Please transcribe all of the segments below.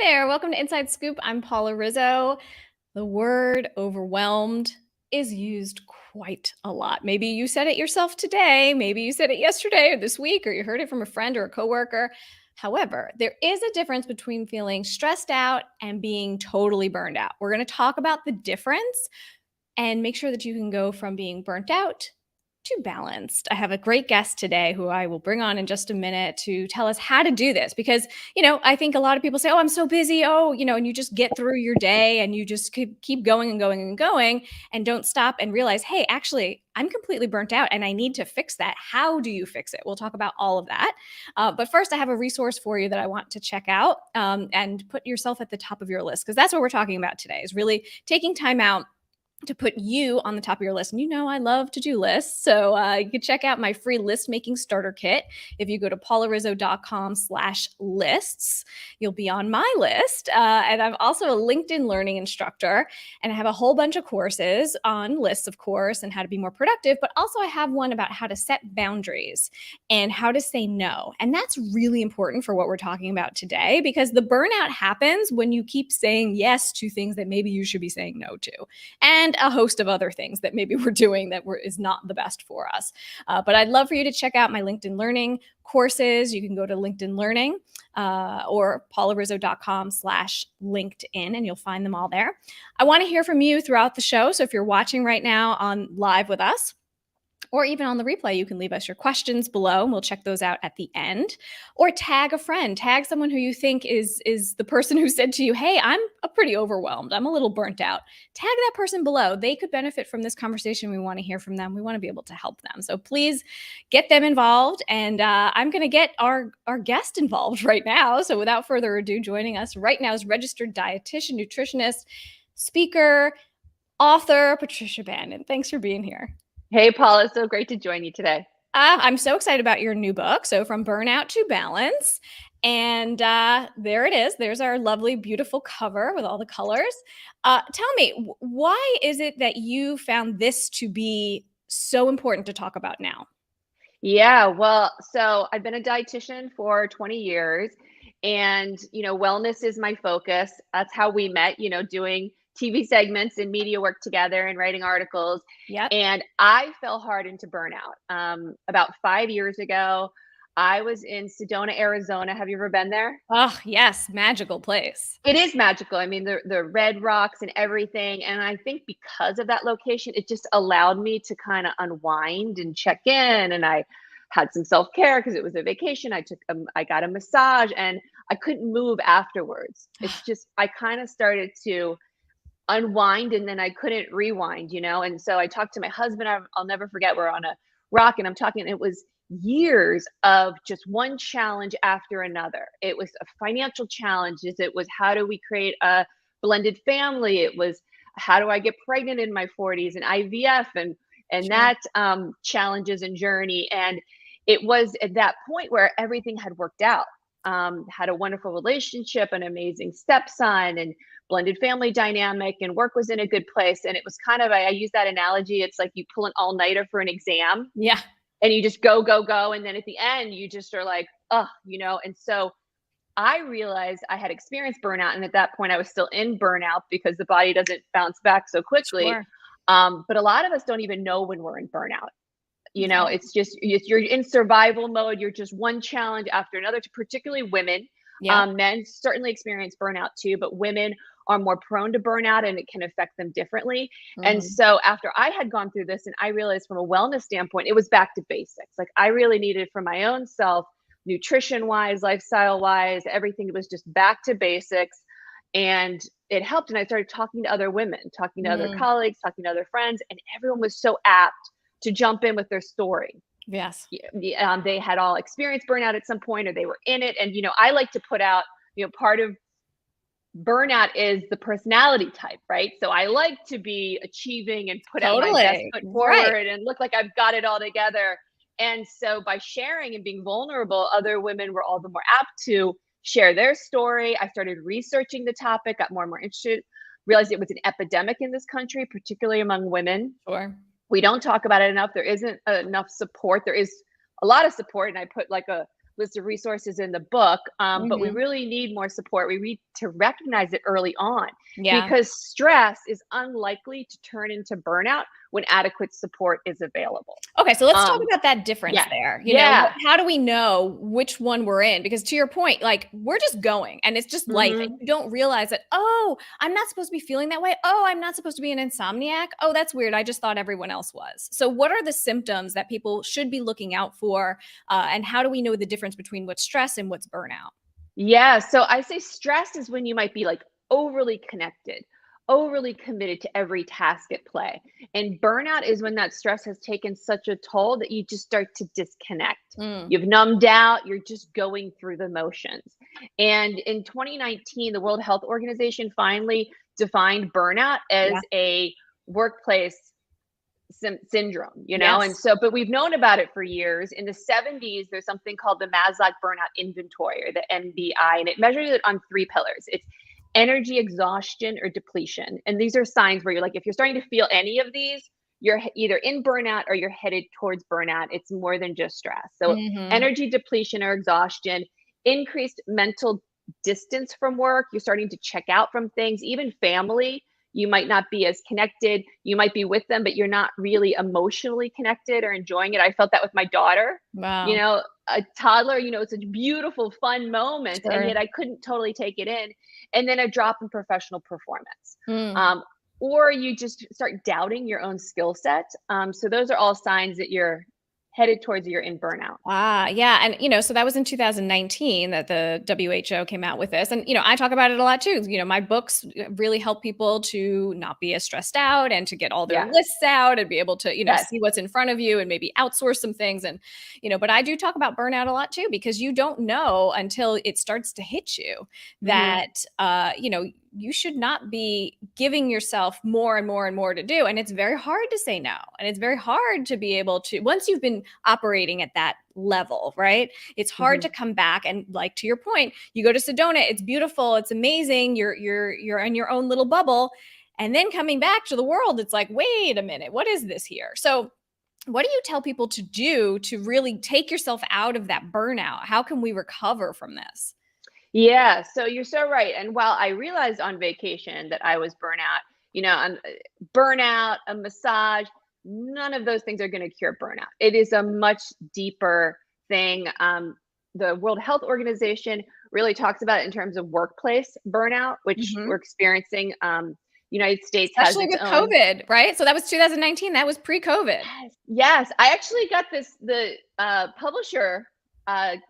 there. Welcome to Inside Scoop. I'm Paula Rizzo. The word overwhelmed is used quite a lot. Maybe you said it yourself today. Maybe you said it yesterday or this week, or you heard it from a friend or a coworker. However, there is a difference between feeling stressed out and being totally burned out. We're going to talk about the difference and make sure that you can go from being burnt out to balanced. I have a great guest today who I will bring on in just a minute to tell us how to do this because, I think a lot of people say, oh, I'm so busy. Oh, and you just get through your day and you just keep going and going and going and don't stop and realize, hey, actually, I'm completely burnt out and I need to fix that. How do you fix it? We'll talk about all of that. But first, I have a resource for you that I want to check out and put yourself at the top of your list because that's what we're talking about today is really taking time out to put you on the top of your list. And I love to-do lists. So you can check out my free list making starter kit. If you go to paularizzo.com/lists, you'll be on my list. And I'm also a LinkedIn learning instructor. And I have a whole bunch of courses on lists, of course, and how to be more productive. But also I have one about how to set boundaries and how to say no. And that's really important for what we're talking about today, because the burnout happens when you keep saying yes to things that maybe you should be saying no to. And a host of other things that maybe we're doing that is not the best for us. But I'd love for you to check out my LinkedIn Learning courses. You can go to LinkedIn Learning or paularizzo.com/LinkedIn, and you'll find them all there. I want to hear from you throughout the show. So if you're watching right now on live with us, or even on the replay, you can leave us your questions below and we'll check those out at the end. Or tag a friend, tag someone who you think is the person who said to you, hey, I'm pretty overwhelmed. I'm a little burnt out. Tag that person below. They could benefit from this conversation. We want to hear from them. We want to be able to help them. So please get them involved. And I'm going to get our guest involved right now. So without further ado, joining us right now is registered dietitian, nutritionist, speaker, author, Patricia Bannan. Thanks for being here. Hey, Paula, so great to join you today. I'm so excited about your new book. So From Burnout to Balance. And there it is. There's our lovely, beautiful cover with all the colors. Tell me, why is it that you found this to be so important to talk about now? Yeah, well, so I've been a dietitian for 20 years and, wellness is my focus. That's how we met, doing TV segments and media work together and writing articles. Yep. And I fell hard into burnout. About 5 years ago, I was in Sedona, Arizona. Have you ever been there? Oh, yes. Magical place. It is magical. I mean, the red rocks and everything. And I think because of that location, it just allowed me to kind of unwind and check in. And I had some self-care because it was a vacation. I got a massage and I couldn't move afterwards. It's just, I kind of started to unwind and then I couldn't rewind, And so I talked to my husband. I'll never forget, we're on a rock and I'm talking, it was years of just one challenge after another. It was a financial challenges. It was how do we create a blended family? It was how do I get pregnant in my 40s and IVF and Sure. that challenges and journey. And it was at that point where everything had worked out. Had a wonderful relationship, an amazing stepson, and blended family dynamic, and work was in a good place. And it was kind of, I use that analogy. It's like you pull an all-nighter for an exam. Yeah. And you just go, go, go. And then at the end, you just are like, oh, And so I realized I had experienced burnout. And at that point, I was still in burnout because the body doesn't bounce back so quickly. Sure. But a lot of us don't even know when we're in burnout. It's just, you're in survival mode. You're just one challenge after another, particularly women. Yeah. Men certainly experience burnout too, but women are more prone to burnout and it can affect them differently. And so after I had gone through this and I realized from a wellness standpoint, it was back to basics. Like I really needed for my own self, nutrition wise, lifestyle wise, everything was just back to basics. And it helped. And I started talking to other women, talking to other colleagues, talking to other friends, and everyone was so apt to jump in with their story. Yes. They had all experienced burnout at some point or they were in it. And, I like to put out, part of burnout is the personality type, right? So I like to be achieving and put out my best foot forward and look like I've got it all together. And so by sharing and being vulnerable, other women were all the more apt to share their story. I started researching the topic, got more and more interested, realized it was an epidemic in this country, particularly among women. Sure. We don't talk about it enough. There isn't enough support. There is a lot of support. And I put like a list of resources in the book, but we Mhm. really need more support. We need to recognize it early on Yeah. because stress is unlikely to turn into burnout when adequate support is available. Okay, so let's talk Um, about that difference yeah, there. yeah. How do we know which one we're in? Because to your point, like we're just going and it's just life. And hmm you don't realize that, oh, I'm not supposed to be feeling that way. Oh, I'm not supposed to be an insomniac. Oh, that's weird. I just thought everyone else was. So, what are the symptoms that people should be looking out for? And how do we know the difference between what's stress and what's burnout? Yeah, so I say stress is when you might be like overly connected, overly committed to every task at play. And burnout is when that stress has taken such a toll that you just start to disconnect. Mm, You've numbed out, you're just going through the motions. And in 2019, the World Health Organization finally defined burnout as yeah. a workplace syndrome, and Yes. so, but we've known about it for years. In the 70s, there's something called the Maslock Burnout Inventory, or the MBI, and it measures it on three pillars. It's energy exhaustion or depletion. And these are signs where you're like, if you're starting to feel any of these, you're either in burnout or you're headed towards burnout. It's more than just stress. So Hmm. energy depletion or exhaustion, increased mental distance from work, you're starting to check out from things, even family. You might not be as connected. You might be with them, but you're not really emotionally connected or enjoying it. I felt that with my daughter, Wow. a toddler, it's such beautiful, fun moments, and Sure. yet I couldn't totally take it in. And then a drop in professional performance. Mm. Um, or you just start doubting your own skill set. So those are all signs that you're headed towards you're in burnout. Ah, yeah. And, so that was in 2019 that the WHO came out with this. And, I talk about it a lot too. My books really help people to not be as stressed out and to get all their Yeah. lists out and be able to, Yes. see what's in front of you and maybe outsource some things. And, but I do talk about burnout a lot too, because you don't know until it starts to hit you hmm that, you should not be giving yourself more and more and more to do. And it's very hard to say no. And it's very hard to be able to, once you've been operating at that level, right? It's hard hmm to come back and, like, to your point, you go to Sedona, it's beautiful, it's amazing, you're in your own little bubble. And then coming back to the world, it's like, wait a minute, what is this here? So what do you tell people to do to really take yourself out of that burnout? How can we recover from this? Yeah, so you're so right. And while I realized on vacation that I was burnout, burnout, a massage, none of those things are going to cure burnout. It is a much deeper thing. The World Health Organization really talks about it in terms of workplace burnout, which we're Mhm. experiencing. United States has Especially its with own. COVID, right? So that was 2019. That was pre-COVID. Yes, yes. I actually got the publisher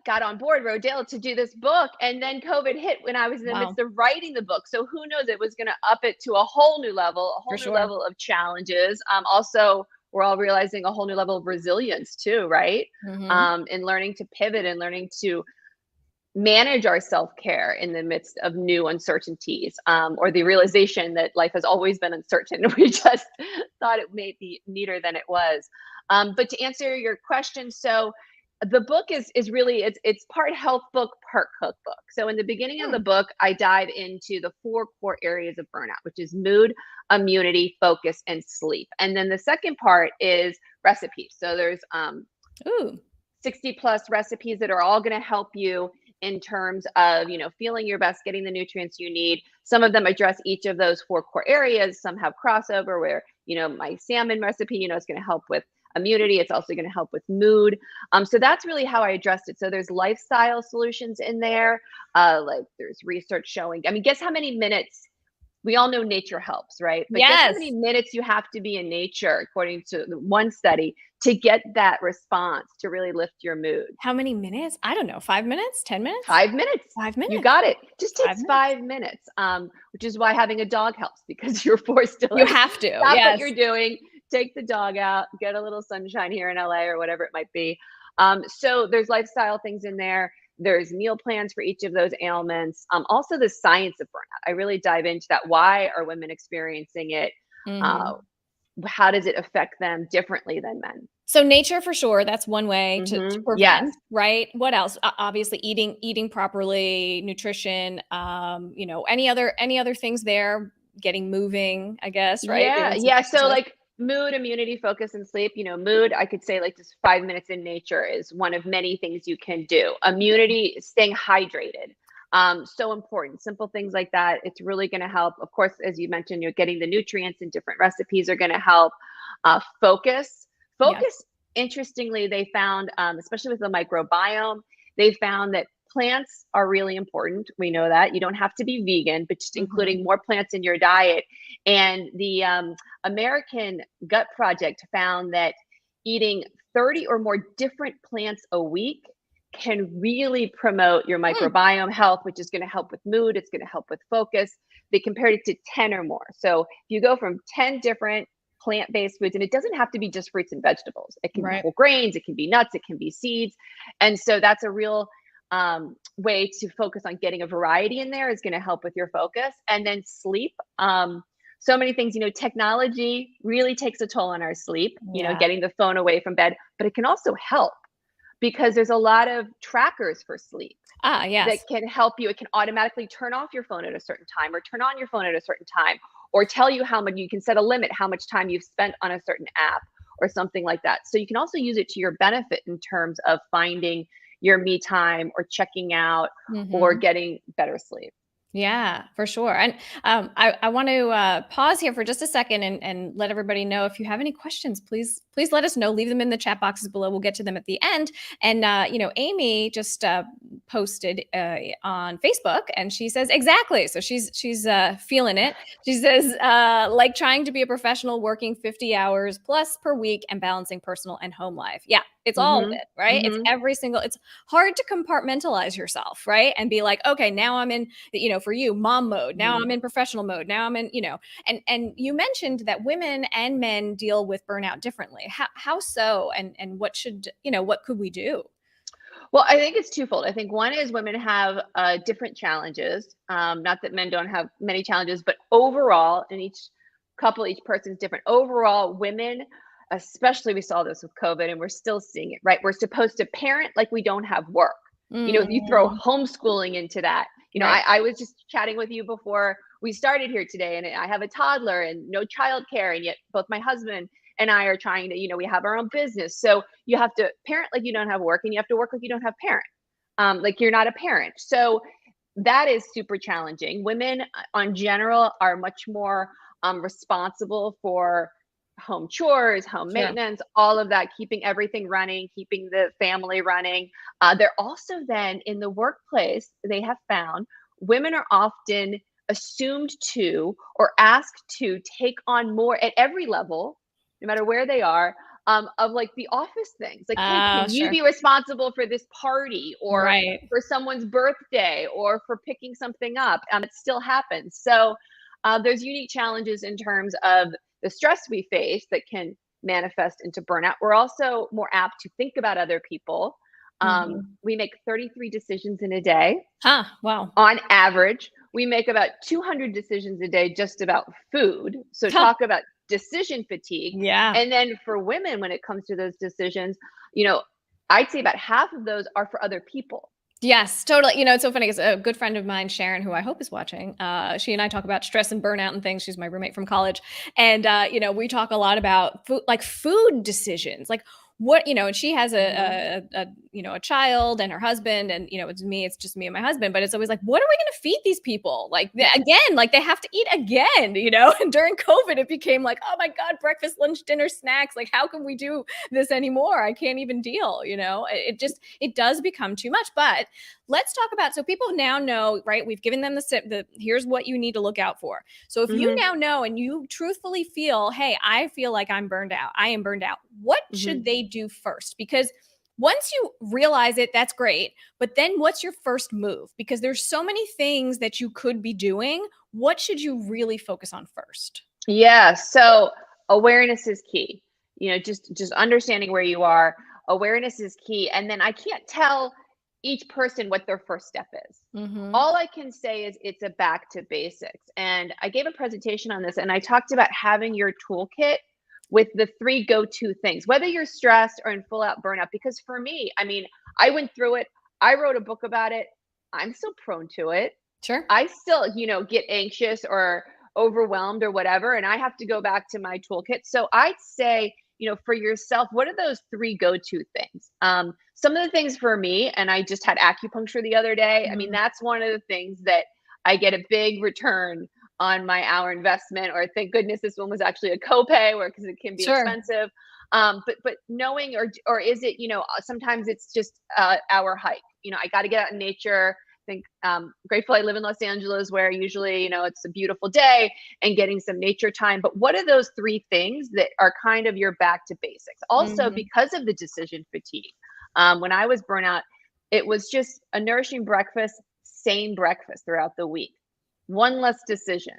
got on board, Rodale, to do this book, and then COVID hit when I was in the Wow, midst of writing the book. So who knows? It was going to up it to a whole new level, a for whole new sure. level of challenges. Also, we're all realizing a whole new level of resilience too, right? Mhm. And learning to pivot and learning to manage our self-care in the midst of new uncertainties, or the realization that life has always been uncertain. We just thought it may be neater than it was. But to answer your question, so the book is really, it's part health book, part cookbook. So in the beginning of Hmm. the book, I dive into the four core areas of burnout, which is mood, immunity, focus, and sleep. And then the second part is recipes. So there's Ooh. 60 plus recipes that are all going to help you in terms of feeling your best, getting the nutrients you need. Some of them address each of those four core areas. Some have crossover where my salmon recipe is going to help with immunity. It's also going to help with mood. So that's really how I addressed it. So there's lifestyle solutions in there. Like there's research showing, I mean, guess how many minutes, we all know nature helps, right? But guess how many Yes. minutes you have to be in nature, according to one study, to get that response to really lift your mood? How many minutes? I don't know. 5 minutes? 10 minutes? 5 minutes. 5 You minutes. got it. Just 5 takes minutes. 5 minutes, which is why having a dog helps, because you're forced to You like have to. stop what Yes. you're doing, take the dog out, get a little sunshine here in LA or whatever it might be. So there's lifestyle things in there. There's meal plans for each of those ailments. Also, the science of burnout. I really dive into that. Why are women experiencing it? Uh, Mhm. how does it affect them differently than men? So nature for sure, that's one way to Yes. prevent, right? What else? Obviously eating properly, nutrition, any other things there, getting moving, I guess, right? Yeah, Doing some yeah. So exercise. like Mood, immunity, focus, and sleep. Mood, I could say like just 5 minutes in nature is one of many things you can do. Immunity, staying hydrated. So important. Simple things like that. It's really going to help. Of course, as you mentioned, you're getting the nutrients and different recipes are going to help. Focus. Yes. Focus, interestingly, they found, especially with the microbiome, they found that plants are really important. We know that. You don't have to be vegan, but just including more plants in your diet. And the American Gut Project found that eating 30 or more different plants a week can really promote your microbiome health, which is going to help with mood. It's going to help with focus. They compared it to 10 or more. So if you go from 10 different plant-based foods, and it doesn't have to be just fruits and vegetables. It can be whole grains, it can be nuts, it can be seeds. And so that's a real way to focus on getting a variety in there is going to help with your focus. And then sleep. So many things, technology really takes a toll on our sleep, getting the phone away from bed, but it can also help because there's a lot of trackers for sleep. Yes. That can help you. It can automatically turn off your phone at a certain time or turn on your phone at a certain time or tell you how much. You can set a limit, how much time you've spent on a certain app or something like that. So you can also use it to your benefit in terms of finding your me time or checking out or getting better sleep. Yeah, for sure. And I want to pause here for just a second and let everybody know if you have any questions, please let us know. Leave them in the chat boxes below. We'll get to them at the end. And Amy just posted on Facebook, and she says exactly. So she's feeling it. She says like trying to be a professional, working 50 hours plus per week and balancing personal and home life. Yeah, it's all of it, right? It's every single. It's hard to compartmentalize yourself, right? And be like, okay, now I'm in for you, mom mode. Now I'm in professional mode. Now I'm in, and you mentioned that women and men deal with burnout differently. How so? And what should, what could we do? Well, I think it's twofold. I think one is women have different challenges. Not that men don't have many challenges, but overall, in each couple, each person's different. Overall, women, especially we saw this with COVID and we're still seeing it, right? We're supposed to parent like we don't have work. If you throw homeschooling into that, I was just chatting with you before we started here today, and I have a toddler and no childcare, and yet both my husband and I are trying to, we have our own business. So you have to parent like you don't have work, and you have to work like you don't have parent, like you're not a parent. So that is super challenging. Women, on general, are much more responsible for home chores, home maintenance, all of that, keeping everything running, keeping the family running. They're also then in the workplace, they have found women are often assumed to or asked to take on more at every level, no matter where they are, of like the office things. Like, hey, can you be responsible for this party or for someone's birthday or for picking something up? It still happens. So there's unique challenges in terms of the stress we face that can manifest into burnout. We're also more apt to think about other people. We make 33 decisions in a day. Wow. On average, we make about 200 decisions a day just about food. So talk about decision fatigue. Yeah. And then for women, when it comes to those decisions, I'd say about half of those are for other people. Yes, totally. It's so funny because a good friend of mine, Sharon, who I hope is watching, she and I talk about stress and burnout and things. She's my roommate from college. And, we talk a lot about food decisions, like what, and she has a child and her husband, and, it's just me and my husband, but it's always like, what are we going to feed these people? Like again, like they have to eat again, and during COVID, it became like, oh my God, breakfast, lunch, dinner, snacks. Like, how can we do this anymore? I can't even deal, it does become too much. But let's talk about, so people now know, right? We've given them the here's what you need to look out for. So if you now know and you truthfully feel, hey, I feel like I'm burned out, I am burned out, what should they do first? Because once you realize it, that's great. But then what's your first move? Because there's so many things that you could be doing. What should you really focus on first? Yeah. So awareness is key. Just understanding where you are. Awareness is key. And then I can't tell each person what their first step is. All I can say is it's a back to basics. And I gave a presentation on this, and I talked about having your toolkit with the 3 go-to things, whether you're stressed or in full out burnout. Because for me, I went through it. I wrote a book about it. I'm still prone to it. Sure. I still, get anxious or overwhelmed or whatever, and I have to go back to my toolkit. So I'd say, for yourself, what are those three go-to things? Some of the things for me, and I just had acupuncture the other day. I mean, that's one of the things that I get a big return on my hour investment, or thank goodness this one was actually a copay, or because it can be Sure. expensive. But knowing, or is it, sometimes it's just our hike. I got to get out in nature. I think grateful I live in Los Angeles, where usually, it's a beautiful day and getting some nature time. But what are those three things that are kind of your back to basics? Also, because of the decision fatigue, when I was burnout, it was just a nourishing breakfast, same breakfast throughout the week, one less decision.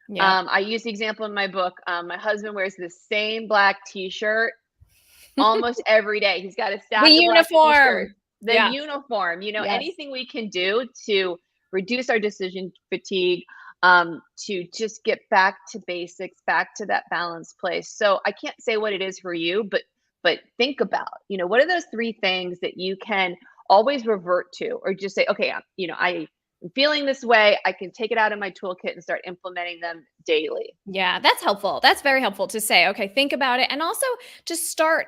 Yeah. I use the example in my book. My husband wears the same black t-shirt almost every day. He's got a stack The of black uniform. t-shirts. The Yeah. uniform, Yes. anything we can do to reduce our decision fatigue, to just get back to basics, back to that balanced place. So I can't say what it is for you, but think about, what are those three things that you can always revert to, or just say, okay, I'm feeling this way. I can take it out of my toolkit and start implementing them daily. Yeah, that's helpful. That's very helpful to say, okay, think about it. And also to start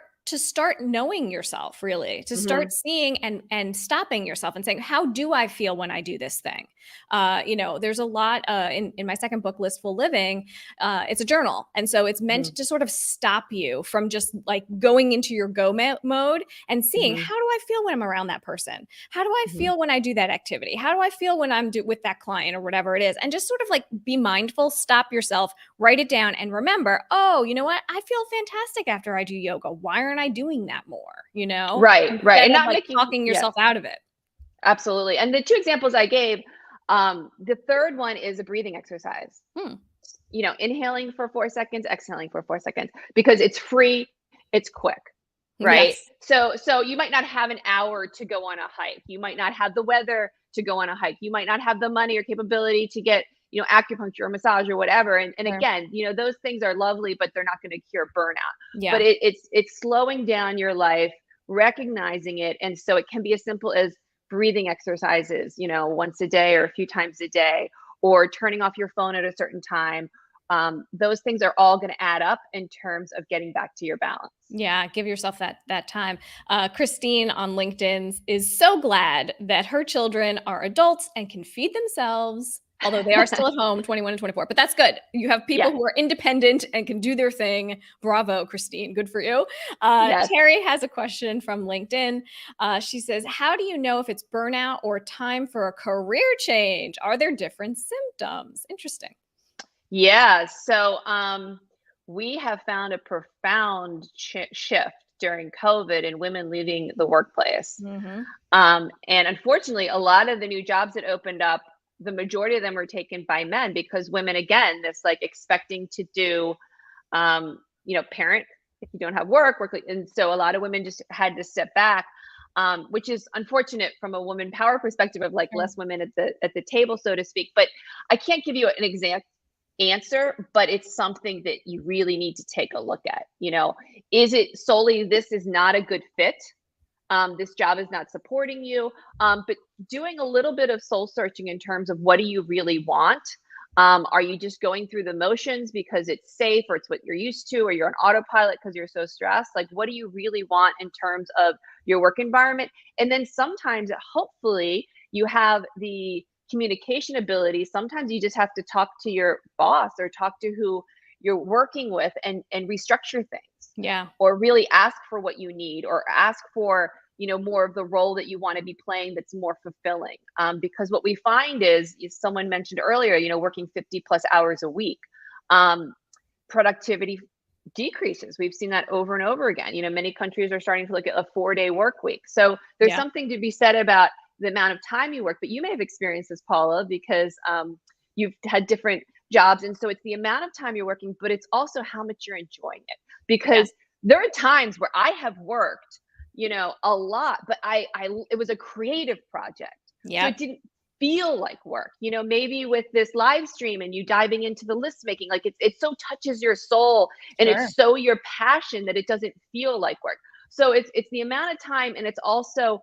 knowing yourself, really, to start seeing and stopping yourself and saying, how do I feel when I do this thing? There's a lot in my second book, Blissful Living. It's a journal. And so it's meant to sort of stop you from just like going into your go mode and seeing, how do I feel when I'm around that person? How do I feel when I do that activity? How do I feel when I'm with that client or whatever it is? And just sort of like be mindful, stop yourself, write it down, and remember, oh, you know what? I feel fantastic after I do yoga. Why aren't I doing that more? Right. Instead And of not like making, talking yourself out of it. Absolutely. And the two examples I gave, the third one is a breathing exercise. Inhaling for 4 seconds, exhaling for 4 seconds, because it's free, it's quick, right? Yes. So you might not have an hour to go on a hike. You might not have the weather to go on a hike. You might not have the money or capability to get, acupuncture or massage or whatever. And again, those things are lovely, but they're not going to cure burnout. Yeah. But it's slowing down your life, recognizing it. And so it can be as simple as breathing exercises, once a day or a few times a day, or turning off your phone at a certain time. Those things are all going to add up in terms of getting back to your balance. Yeah, give yourself that time. Christine on LinkedIn is so glad that her children are adults and can feed themselves, although they are still at home, 21 and 24. But that's good. You have people who are independent and can do their thing. Bravo, Christine. Good for you. Terry has a question from LinkedIn. She says, how do you know if it's burnout or time for a career change? Are there different symptoms? Interesting. Yeah. So we have found a profound shift during COVID in women leaving the workplace. And unfortunately, a lot of the new jobs that opened up, the majority of them were taken by men, because women, again, this like expecting to do, parent if you don't have work. And so a lot of women just had to step back, which is unfortunate from a woman power perspective of like less women at the table, so to speak. But I can't give you an exact answer, but it's something that you really need to take a look at. Is it solely this is not a good fit? This job is not supporting you, but doing a little bit of soul searching in terms of what do you really want? Are you just going through the motions because it's safe, or it's what you're used to, or you're on autopilot because you're so stressed? Like, what do you really want in terms of your work environment? And then sometimes, hopefully, you have the communication ability. Sometimes you just have to talk to your boss or talk to who you're working with and restructure things. Yeah. Or really ask for what you need, or ask for, more of the role that you want to be playing that's more fulfilling. Because what we find is someone mentioned earlier, working 50 plus hours a week, productivity decreases. We've seen that over and over again. Many countries are starting to look at a 4-day work week. So there's something to be said about the amount of time you work, but you may have experienced this, Paula, because you've had different jobs. And so it's the amount of time you're working, but it's also how much you're enjoying it. Because there are times where I have worked, a lot, but it was a creative project. So it didn't feel like work, maybe with this live stream and you diving into the list making, like it so touches your soul and it's so your passion that it doesn't feel like work. So it's the amount of time, and it's also,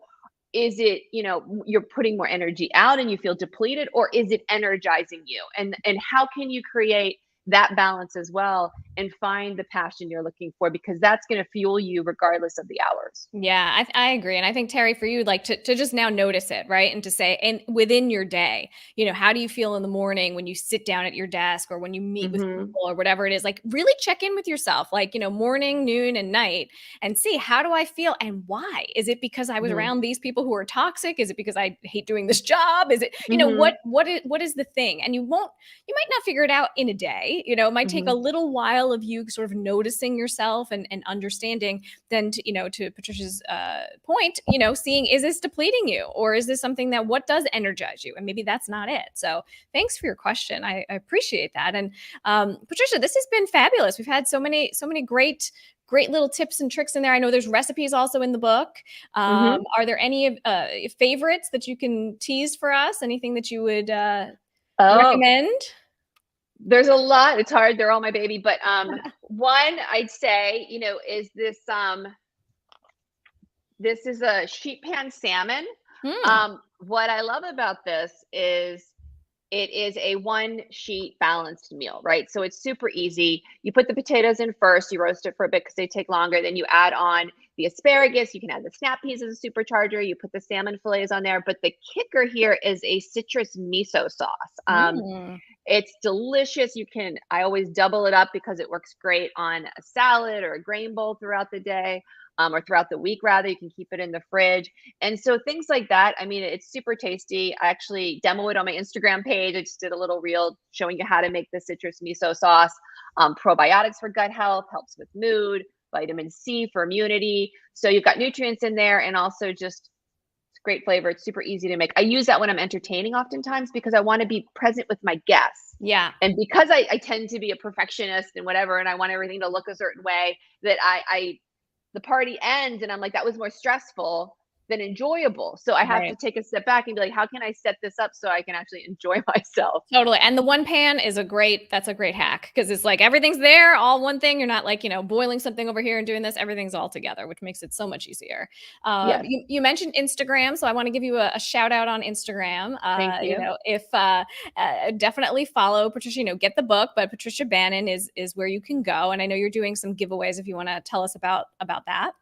is it, you're putting more energy out and you feel depleted, or is it energizing you? And how can you create that balance as well and find the passion you're looking for, because that's going to fuel you regardless of the hours. Yeah, I agree. And I think, Terry, for you, like to just now notice it, right? And to say, and within your day, how do you feel in the morning when you sit down at your desk or when you meet with people or whatever it is? Like really check in with yourself, like, morning, noon, and night, and see, how do I feel and why? Is it because I was around these people who are toxic? Is it because I hate doing this job? Is it, what is the thing? And you might not figure it out in a day. It might take a little while of you sort of noticing yourself and understanding. Then to Patricia's point, seeing, is this depleting you, or is this something that what does energize you? And maybe that's not it. So thanks for your question. I appreciate that. And Patricia, this has been fabulous. We've had so many great little tips and tricks in there. I know there's recipes also in the book. Are there any favorites that you can tease for us? Anything that you would recommend? There's a lot. It's hard. They're all my baby. But one I'd say, is this, this is a sheet pan salmon. What I love about this is it is a one sheet balanced meal, right? So it's super easy. You put the potatoes in first, you roast it for a bit because they take longer. Then you add on the asparagus. You can add the snap peas as a supercharger. You put the salmon fillets on there. But the kicker here is a citrus miso sauce. It's delicious. I always double it up because it works great on a salad or a grain bowl throughout the day. Or throughout the week, rather. You can keep it in the fridge. And so things like that, I mean, it's super tasty. I actually demo it on my Instagram page. I just did a little reel showing you how to make the citrus miso sauce. Probiotics for gut health, helps with mood, vitamin C for immunity. So you've got nutrients in there, and also just great flavor. It's super easy to make. I use that when I'm entertaining oftentimes because I want to be present with my guests. Yeah. And because I tend to be a perfectionist and whatever, and I want everything to look a certain way, that the party ends and I'm like, that was more stressful than enjoyable. So I have to take a step back and be like, how can I set this up so I can actually enjoy myself? Totally. And the one pan is that's a great hack, because it's like everything's there, all one thing. You're not like, boiling something over here and doing this. Everything's all together, which makes it so much easier. Yes. You mentioned Instagram, so I want to give you a shout out on Instagram. Thank you. If definitely follow Patricia, get the book, but Patricia Bannan is where you can go. And I know you're doing some giveaways if you want to tell us about that.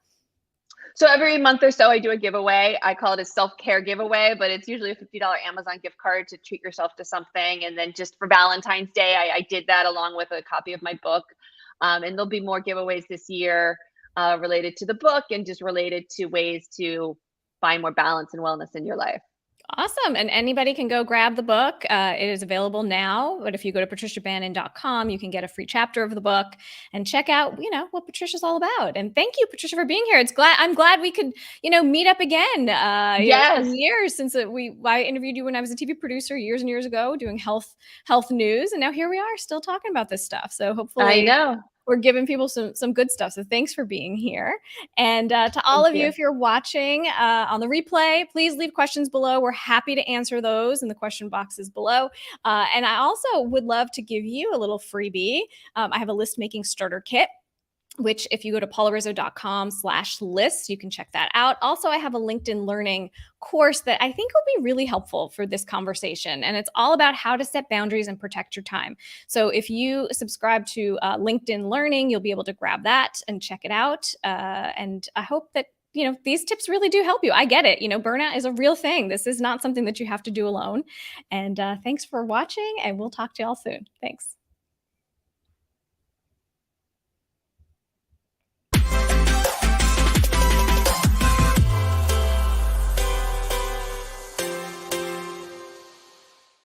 So every month or so, I do a giveaway. I call it a self-care giveaway, but it's usually a $50 Amazon gift card to treat yourself to something. And then just for Valentine's Day, I did that along with a copy of my book. And there'll be more giveaways this year related to the book and just related to ways to find more balance and wellness in your life. Awesome. And anybody can go grab the book. It is available now. But if you go to patriciabannan.com, you can get a free chapter of the book and check out, what Patricia's all about. And thank you, Patricia, for being here. I'm glad we could, meet up again. Yes. Years since I interviewed you when I was a TV producer years and years ago doing health news. And now here we are still talking about this stuff. So hopefully I know we're giving people some good stuff. So thanks for being here. And to all of you, if you're watching on the replay, please leave questions below. We're happy to answer those in the question boxes below. And I also would love to give you a little freebie. I have a list making starter kit, which if you go to paularizzo.com/list, you can check that out. Also, I have a LinkedIn Learning course that I think will be really helpful for this conversation. And it's all about how to set boundaries and protect your time. So if you subscribe to LinkedIn Learning, you'll be able to grab that and check it out. And I hope that these tips really do help you. I get it. Burnout is a real thing. This is not something that you have to do alone. And thanks for watching, and we'll talk to y'all soon. Thanks.